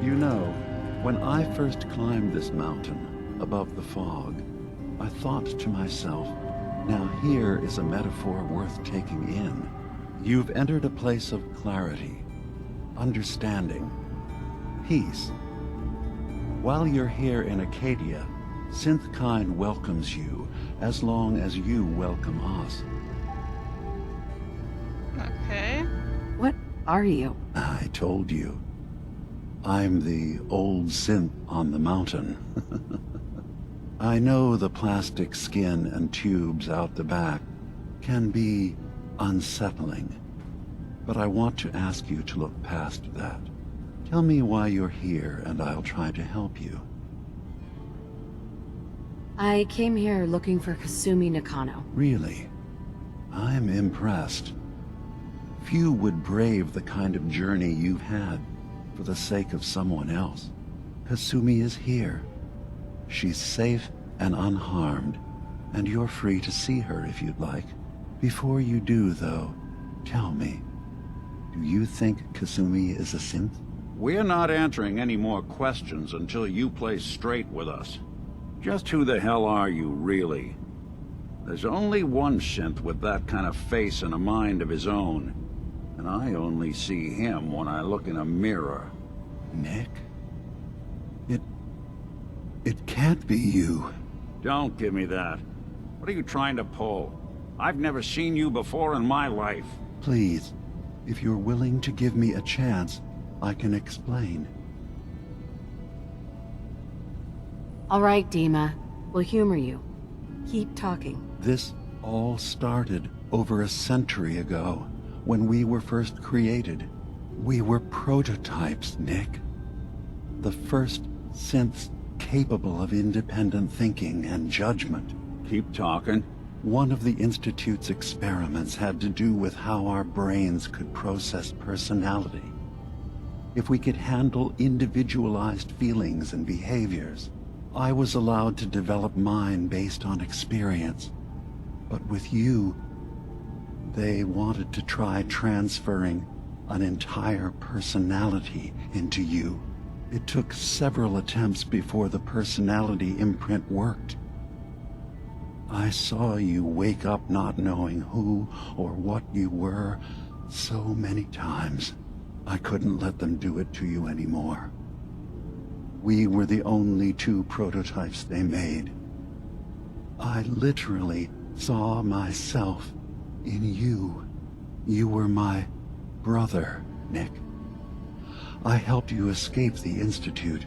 You know, when I first climbed this mountain above the fog, I thought to myself, now here is a metaphor worth taking in. You've entered a place of clarity, understanding, peace. While you're here in Acadia, Synthkind welcomes you as long as you welcome us. Okay. What are you? I told you. I'm the old synth on the mountain. I know the plastic skin and tubes out the back can be unsettling, but I want to ask you to look past that. Tell me why you're here and I'll try to help you. I came here looking for Kasumi Nakano. Really? I'm impressed. Few would brave the kind of journey you've had for the sake of someone else. Kasumi is here. She's safe and unharmed, and you're free to see her if you'd like. Before you do, though, tell me, do you think Kasumi is a synth? We're not answering any more questions until you play straight with us. Just who the hell are you, really? There's only one synth with that kind of face and a mind of his own, and I only see him when I look in a mirror. Nick? It can't be you. Don't give me that. What are you trying to pull? I've never seen you before in my life. Please, if you're willing to give me a chance, I can explain. All right, Dima. We'll humor you. Keep talking. This all started over a century ago, when we were first created. We were prototypes, Nick. The first synths capable of independent thinking and judgment. Keep talking. One of the Institute's experiments had to do with how our brains could process personality. If we could handle individualized feelings and behaviors, I was allowed to develop mine based on experience. But with you, they wanted to try transferring an entire personality into you. It took several attempts before the personality imprint worked. I saw you wake up not knowing who or what you were so many times. I couldn't let them do it to you anymore. We were the only two prototypes they made. I literally saw myself in you. You were my brother, Nick. I helped you escape the Institute.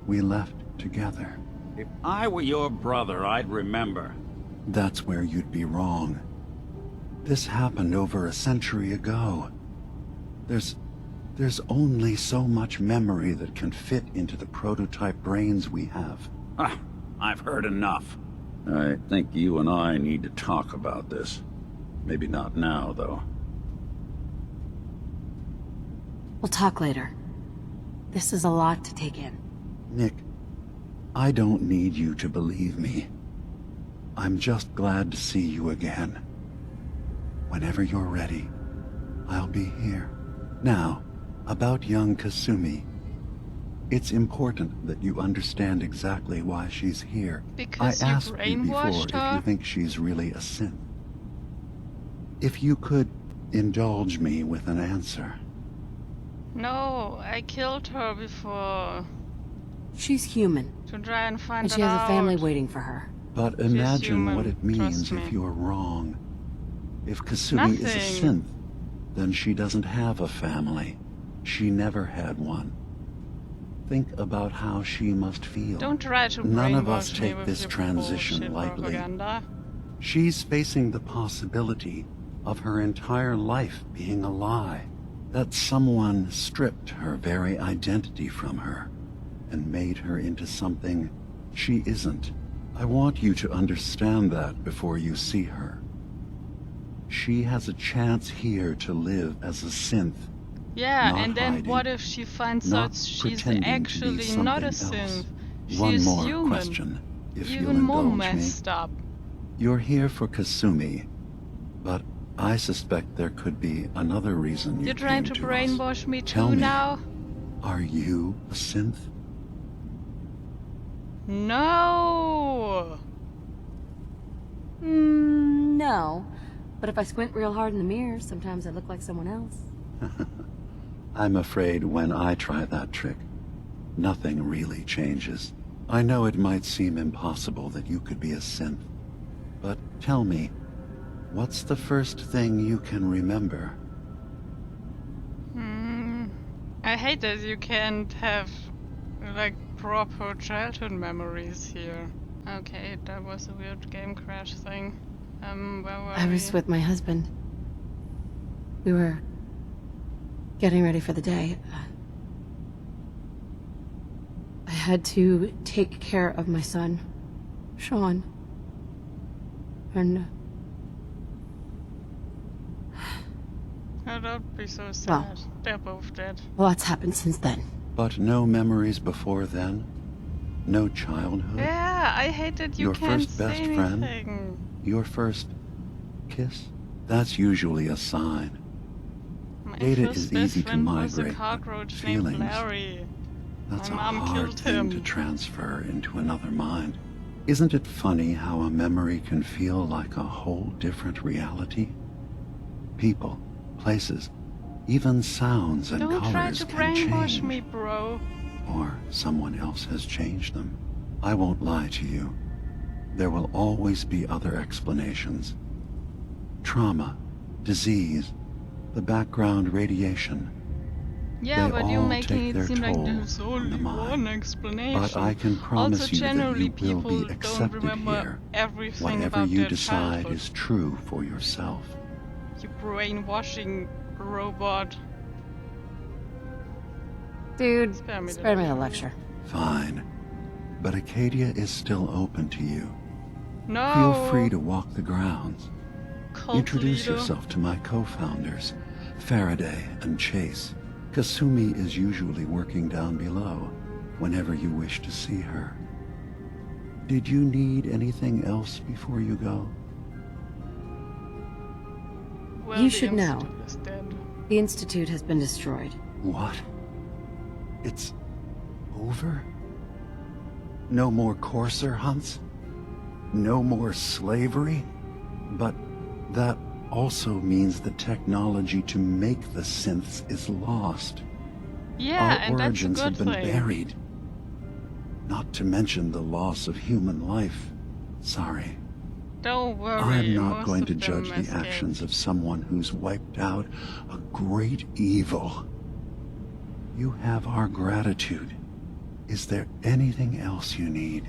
We left together. If I were your brother, I'd remember. That's where you'd be wrong. This happened over a century ago. There's only so much memory that can fit into the prototype brains we have. Ah, I've heard enough. I think you and I need to talk about this. Maybe not now, though. We'll talk later. This is a lot to take in. Nick, I don't need you to believe me. I'm just glad to see you again. Whenever you're ready, I'll be here. Now, about young Kasumi. It's important that you understand exactly why she's here. Because I you asked you before brainwashed if her? you think she's really a synth. If you could indulge me with an answer. No, I killed her before She's human, to try and find and she that has a family out. waiting for her. But imagine human, what it means trust if me. you're wrong. If Kasumi is a Nothing. synth, then she doesn't have a family. She never had one. Think about how she must feel. Don't try to None of us brainwash me take with this your transition bullshit lightly. propaganda. She's facing the possibility of her entire life being a lie. That someone stripped her very identity from her and made her into something she isn't. I want you to understand that before you see her. She has a chance here to live as a synth. Yeah, Not and then hiding, what if she finds not out she's pretending to be actually not a something else. synth? She's One more human. question, if you'll Even more indulge me. messed up. You're here for Kasumi, but I suspect there could be another reason you You're trying came to us. brainwash me Tell too me. now? Are you a synth? No! No. But if I squint real hard in the mirror, sometimes I look like someone else. I'm afraid when I try that trick, nothing really changes. I know it might seem impossible that you could be a synth, but tell me, what's the first thing you can remember? I hate that you can't have, like, proper childhood memories here. Okay, that was a weird game crash thing. Where were I was we? with my husband. We were getting ready for the day. I had to take care of my son, Sean. And Oh, don't be so sad. Well. They're both dead. a lot's happened since then. But no memories before then? No childhood? Yeah, I hate that you Your can't first say best friend? anything. Your first kiss? That's usually a sign. My Data first is best easy to friend was a migrate, but cockroach named feelings, Larry. that's My a mom hard killed thing to him. transfer into another mind. Isn't it funny how a memory can feel like a whole different reality? People, places, even sounds and Don't try colors to can brainwash change. me, bro. Or someone else has changed them. I won't lie to you. There will always be other explanations. Trauma, disease, the background radiation. Yeah, They but you're all making take it their seem like toll there's on only the mind. one explanation. But I can promise also, you that generally, you will people be don't accepted remember here. everything Whatever about you their decide childhood. is true for yourself. You brainwashing robot. Dude, Spare me the spare me the lecture. lecture. Fine. But Acadia is still open to you. No. Feel free to walk the grounds. Cult Introduce leader. yourself to my co-founders, Faraday and Chase. Kasumi is usually working down below, whenever you wish to see her. Did you need anything else before you go? Well, You the should know. Institute is dead. The Institute has been destroyed. What? It's over? No more courser hunts? No more slavery? But that also means the technology to make the synths is lost. Yeah, Our and that's a origins good have been thing. buried. Not to mention the loss of human life. Sorry. Don't worry. I'm not most going of to them judge the escaped. actions of someone who's wiped out a great evil. You have our gratitude. Is there anything else you need?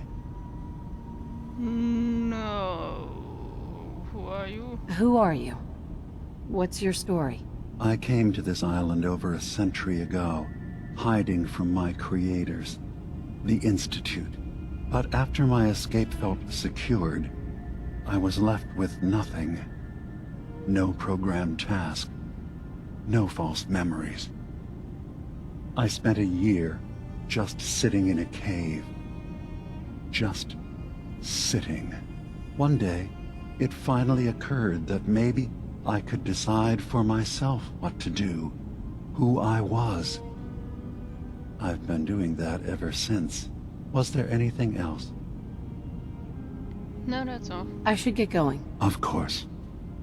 No. Who are you? Who are you? What's your story? I came to this island over a century ago, hiding from my creators, the Institute. But after my escape felt secured, I was left with nothing. No programmed task. No false memories. I spent a year just sitting in a cave. Just sitting. One day, it finally occurred that maybe I could decide for myself what to do, who I was. I've been doing that ever since. Was there anything else? No, that's all. I should get going. Of course.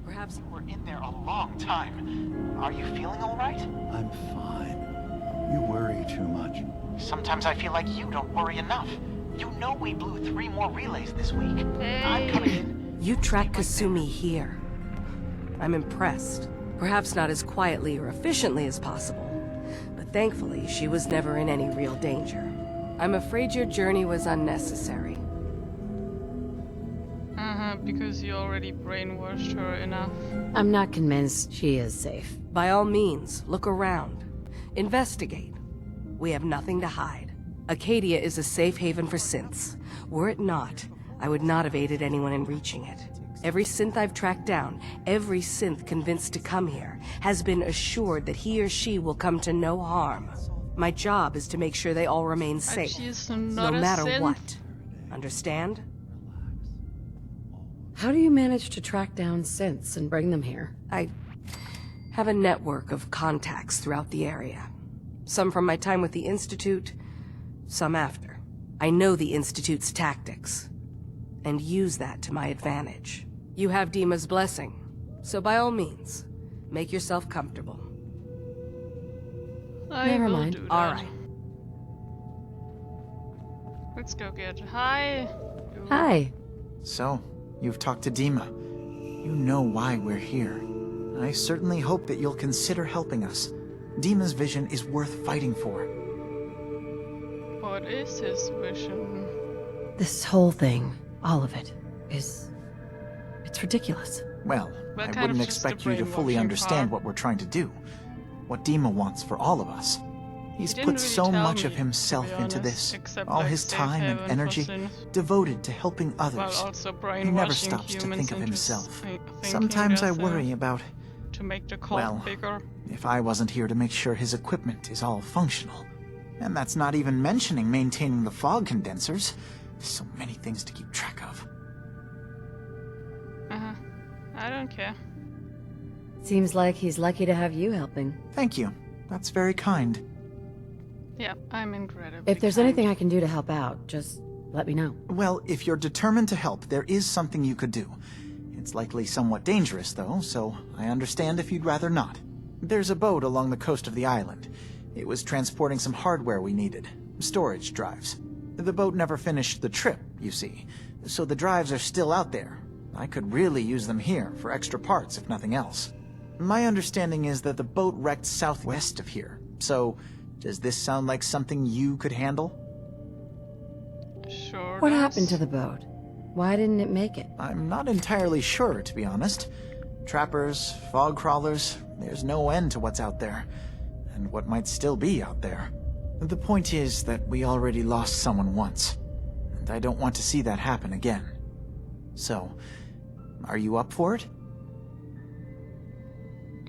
Perhaps you were in there a long time. Are you feeling all right? I'm fine. You worry too much. Sometimes I feel like you don't worry enough. You know we blew 3 more relays this week. I'm coming in. You tracked Kasumi here. I'm impressed. Perhaps not as quietly or efficiently as possible, but thankfully she was never in any real danger. I'm afraid your journey was unnecessary. Because you already brainwashed her enough. I'm not convinced she is safe. By all means, look around. Investigate. We have nothing to hide. Acadia is a safe haven for synths. Were it not, I would not have aided anyone in reaching it. Every synth I've tracked down, every synth convinced to come here, has been assured that he or she will come to no harm. My job is to make sure they all remain safe, She's no not a matter synth. what. Understand? How do you manage to track down synths and bring them here? I have a network of contacts throughout the area. Some from my time with the Institute, some after. I know the Institute's tactics, and use that to my advantage. You have Dima's blessing, so by all means, make yourself comfortable. Never mind. All right. Let's go get Hi. Hi. So, you've talked to Dima. You know why we're here. I certainly hope that you'll consider helping us. Dima's vision is worth fighting for. What is his vision? This whole thing, all of it, it's ridiculous. Well, What I kind of wouldn't just the expect you to fully brainwashing understand part? what we're trying to do. What Dima wants for all of us. He's He didn't put really so tell much me, of to himself be into honest, this. except All like his safe time haven and for energy sinners, devoted to helping while others. also He brainwashing never stops to humans think of into himself. thinking Sometimes I they're worry safe about, to make the cult well, bigger. if I wasn't here to make sure his equipment is all functional. And that's not even mentioning maintaining the fog condensers. So many things to keep track of. I don't care. Seems like he's lucky to have you helping. Thank you. That's very kind. Yeah, I'm incredibly If there's kind. anything I can do to help out, just let me know. Well, if you're determined to help, there is something you could do. It's likely somewhat dangerous, though, so I understand if you'd rather not. There's a boat along the coast of the island. It was transporting some hardware we needed. Storage drives. The boat never finished the trip, you see, so the drives are still out there. I could really use them here for extra parts, if nothing else. My understanding is that the boat wrecked southwest of here, so does this sound like something you could handle? Sure What does. happened to the boat? Why didn't it make it? I'm not entirely sure, to be honest. Trappers, fog crawlers, there's no end to what's out there, and what might still be out there. The point is that we already lost someone once, and I don't want to see that happen again. So, are you up for it?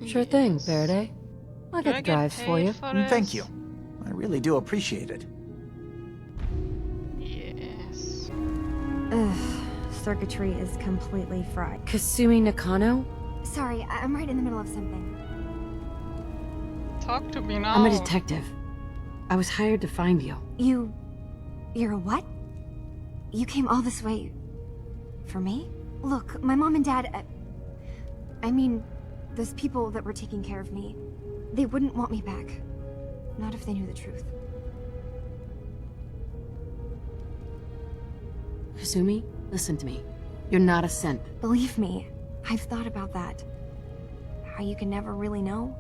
Sure thing, Yes. Faraday. I'll Do I get the get drives for paid you. for Thank this? you. I really do appreciate it. Yes. Ugh, circuitry is completely fried. Kasumi Nakano? Sorry, I'm right in the middle of something. Talk to me now. I'm a detective. I was hired to find you. You're a what? You came all this way... for me? Look, my mom and dad... I mean, those people that were taking care of me, they wouldn't want me back. Not if they knew the truth. Kasumi, listen to me. You're not a synth. Believe me, I've thought about that. How you can never really know.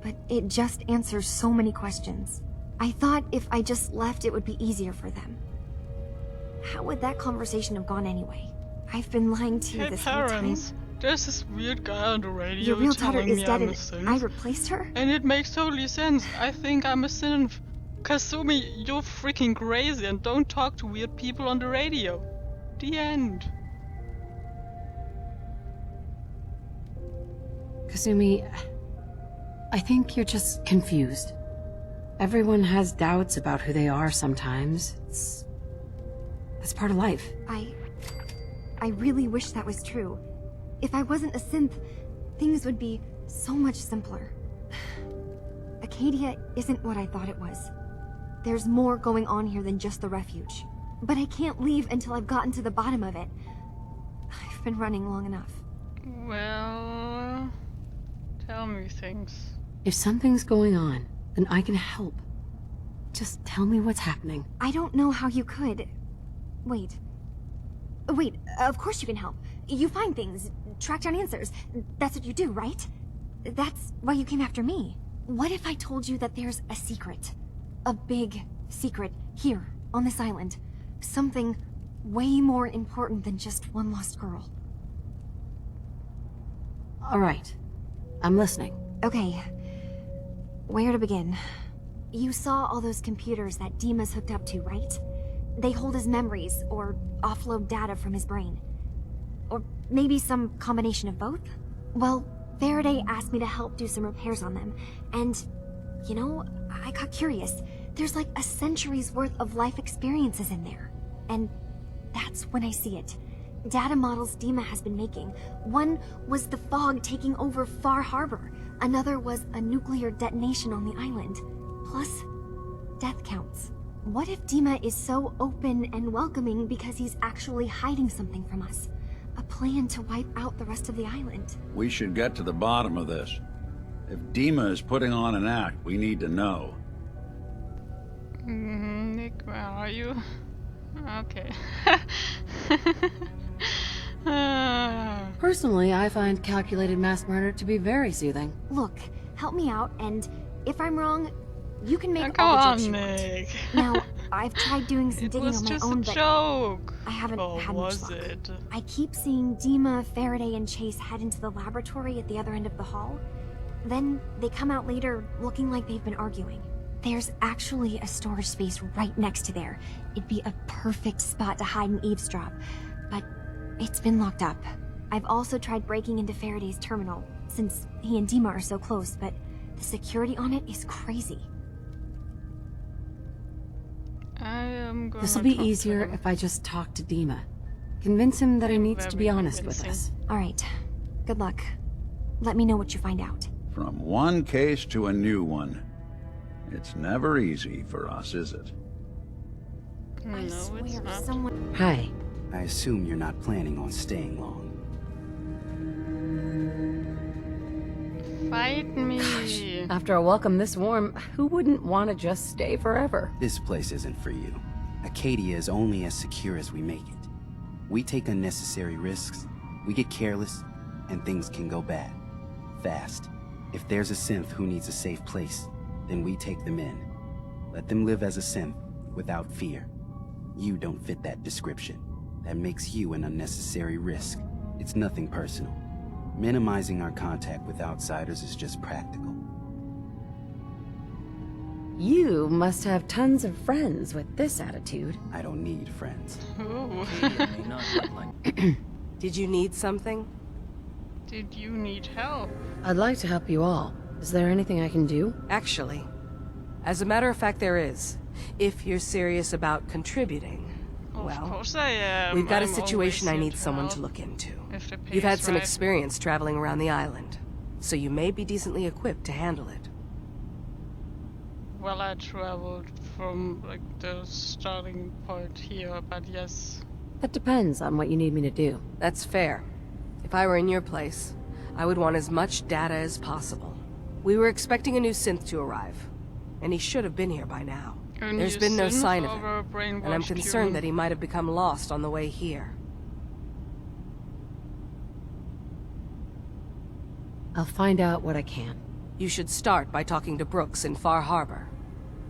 But it just answers so many questions. I thought if I just left, it would be easier for them. How would that conversation have gone anyway? I've been lying to you Hey this whole time. parents, there's this weird guy on the radio Your real daughter telling is me dead I'm a and synth. I replaced her? And it makes totally sense. I think I'm a synth. Kasumi, you're freaking crazy and don't talk to weird people on the radio. The end. Kasumi, I think you're just confused. Everyone has doubts about who they are sometimes. That's part of life. I really wish that was true. If I wasn't a synth, things would be so much simpler. Acadia isn't what I thought it was. There's more going on here than just the refuge. But I can't leave until I've gotten to the bottom of it. I've been running long enough. Well, tell me things. If something's going on, then I can help. Just tell me what's happening. I don't know how you could. Wait, of course you can help. You find things, track down answers. That's what you do, right? That's why you came after me. What if I told you that there's a secret? A big secret here, on this island. Something way more important than just one lost girl. All right. I'm listening. Okay. Where to begin? You saw all those computers that Dima's hooked up to, right? They hold his memories, or offload data from his brain. Or maybe some combination of both? Well, Faraday asked me to help do some repairs on them, and, you know, I got curious. There's like a century's worth of life experiences in there. And that's when I see it. Data models Dima has been making. One was the fog taking over Far Harbor. Another was a nuclear detonation on the island. Plus, death counts. What if Dima is so open and welcoming because he's actually hiding something from us? A plan to wipe out the rest of the island. We should get to the bottom of this. If Dima is putting on an act, we need to know. Nick, where are you? Okay. Personally, I find calculated mass murder to be very soothing. Look, help me out, and if I'm wrong, you can make Come all the on, jokes you want. Nick. Now, I've tried doing some It digging was on my just own, a but joke. I haven't Or had much was luck. it? I keep seeing Dima, Faraday, and Chase head into the laboratory at the other end of the hall. Then they come out later looking like they've been arguing. There's actually a storage space right next to there. It'd be a perfect spot to hide and eavesdrop, but it's been locked up. I've also tried breaking into Faraday's terminal, since he and Dima are so close, but the security on it is crazy. I am going This'll be easier if I just talk to Dima. Convince him that he needs to be Very honest with convincing. us. Alright, good luck. Let me know what you find out. From one case to a new one. It's never easy for us, is it? No, I it's swear, not. someone... Hi. I assume you're not planning on staying long. Fight me. After a welcome this warm, who wouldn't want to just stay forever? This place isn't for you. Acadia is only as secure as we make it. We take unnecessary risks, we get careless, and things can go bad. Fast. If there's a synth who needs a safe place, then we take them in. Let them live as a synth, without fear. You don't fit that description. That makes you an unnecessary risk. It's nothing personal. Minimizing our contact with outsiders is just practical. You must have tons of friends with this attitude. I don't need friends. Ooh. Did you need something? Did you need help? I'd like to help you all. Is there anything I can do? Actually, as a matter of fact, there is. If you're serious about contributing. Of Well, course I am. we've got a I'm situation I always here need someone help to look into. if the You've had pay's some right. experience traveling around the island, so you may be decently equipped to handle it. Well, I traveled from like the starting point here, but yes. That depends on what you need me to do. That's fair. If I were in your place, I would want as much data as possible. We were expecting a new synth to arrive, and he should have been here by now. A There's new been no synth sign of or a him, brainwashed and I'm concerned human? that he might have become lost on the way here. I'll find out what I can. You should start by talking to Brooks in Far Harbor.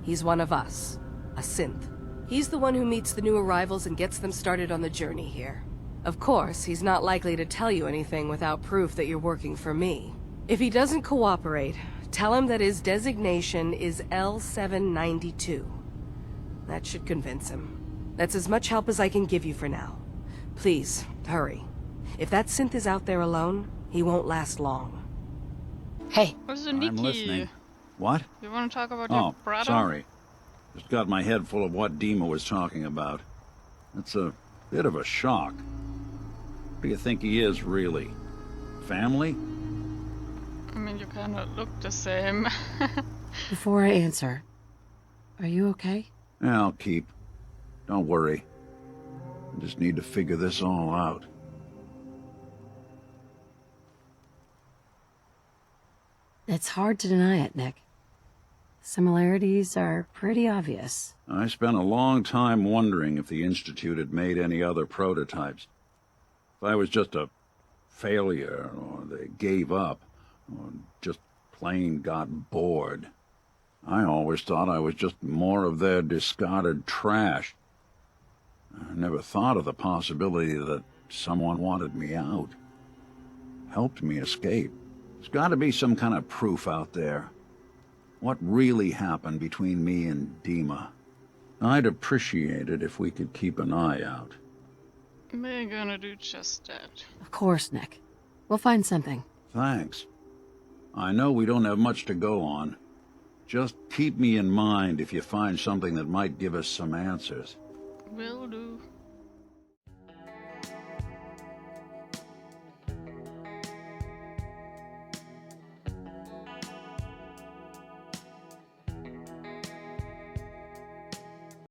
He's one of us, a synth. He's the one who meets the new arrivals and gets them started on the journey here. Of course, he's not likely to tell you anything without proof that you're working for me. If he doesn't cooperate, tell him that his designation is L792. That should convince him. That's as much help as I can give you for now. Please, hurry. If that synth is out there alone, he won't last long. Hey, Where's the I'm Nikki? listening. What? You want to talk about your Oh, brother? sorry. Just got my head full of what Dima was talking about. It's a bit of a shock. What do you think he is, really? Family? I mean, you kind of look the same. before I answer, are you okay? Yeah, I'll keep. Don't worry. I just need to figure this all out. It's hard to deny it, Nick. Similarities are pretty obvious. I spent a long time wondering if the Institute had made any other prototypes. If I was just a failure, or they gave up, or just plain got bored. I always thought I was just more of their discarded trash. I never thought of the possibility that someone wanted me out, helped me escape. There's got to be some kind of proof out there. What really happened between me and Dima? I'd appreciate it if we could keep an eye out. We're gonna do just that. Of course, Nick. We'll find something. Thanks. I know we don't have much to go on. Just keep me in mind if you find something that might give us some answers. Will do.